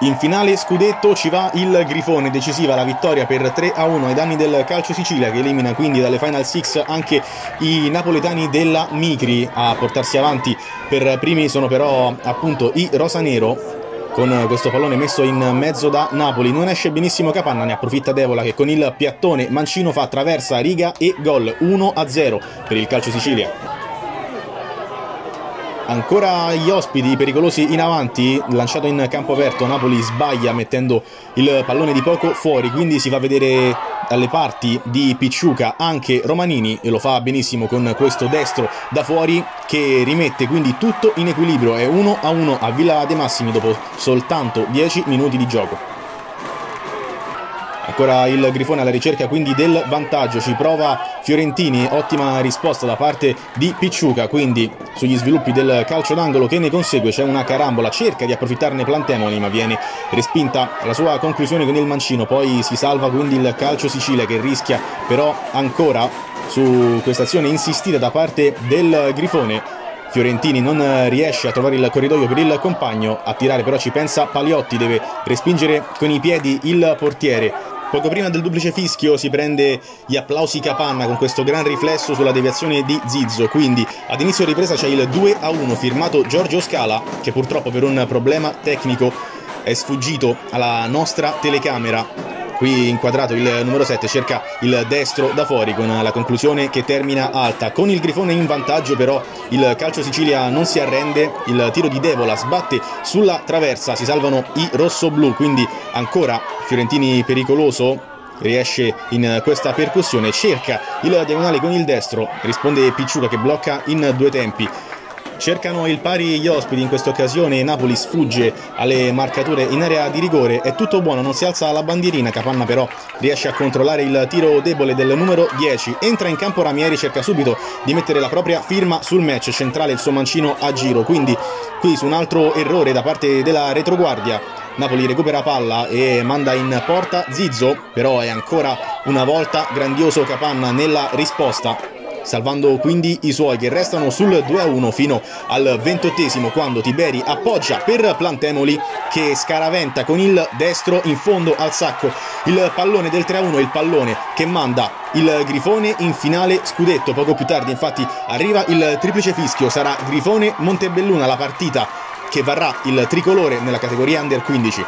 In finale scudetto ci va il Grifone, decisiva la vittoria per 3-1 ai danni del Calcio Sicilia, che elimina quindi dalle Final Six anche i napoletani della Micri. A portarsi avanti per primi sono però appunto i rosanero, con questo pallone messo in mezzo da Napoli. Non esce benissimo Capanna, ne approfitta Devola che con il piattone mancino fa traversa, riga e gol. 1-0 per il Calcio Sicilia. Ancora gli ospiti pericolosi in avanti, lanciato in campo aperto, Napoli sbaglia mettendo il pallone di poco fuori, quindi si fa vedere dalle parti di Picciuca anche Romanini e lo fa benissimo con questo destro da fuori che rimette quindi tutto in equilibrio. È 1-1 a Villa De Massimi dopo soltanto 10 minuti di gioco. Ancora il Grifone alla ricerca quindi del vantaggio, ci prova Fiorentini, ottima risposta da parte di Picciuca, quindi sugli sviluppi del calcio d'angolo che ne consegue c'è una carambola, cerca di approfittarne Plantemoli ma viene respinta la sua conclusione con il mancino, poi si salva quindi il Calcio Sicilia che rischia però ancora su questa azione insistita da parte del Grifone. Fiorentini non riesce a trovare il corridoio per il compagno, a tirare però ci pensa Paliotti, deve respingere con i piedi il portiere. Poco prima del duplice fischio si prende gli applausi Capanna con questo gran riflesso sulla deviazione di Zizzo, quindi ad inizio ripresa c'è il 2-1 firmato Giorgio Scala che purtroppo per un problema tecnico è sfuggito alla nostra telecamera. Qui inquadrato il numero 7 cerca il destro da fuori con la conclusione che termina alta. Con il Grifone in vantaggio però il Calcio Sicilia non si arrende, il tiro di Devola sbatte sulla traversa, si salvano i rossoblù, quindi ancora Fiorentini pericoloso, riesce in questa percussione, cerca il diagonale con il destro, risponde Picciuca che blocca in due tempi. Cercano il pari gli ospiti in questa occasione, Napoli sfugge alle marcature in area di rigore, è tutto buono, non si alza la bandierina, Capanna però riesce a controllare il tiro debole del numero 10, entra in campo Ramieri, cerca subito di mettere la propria firma sul match, centrale il suo mancino a giro, quindi qui su un altro errore da parte della retroguardia, Napoli recupera palla e manda in porta Zizzo, però è ancora una volta grandioso Capanna nella risposta, salvando quindi i suoi che restano sul 2-1 fino al 28esimo quando Tiberi appoggia per Plantemoli che scaraventa con il destro in fondo al sacco il pallone del 3-1, il pallone che manda il Grifone in finale scudetto. Poco più tardi infatti arriva il triplice fischio, sarà Grifone Montebelluna la partita che varrà il tricolore nella categoria Under 15.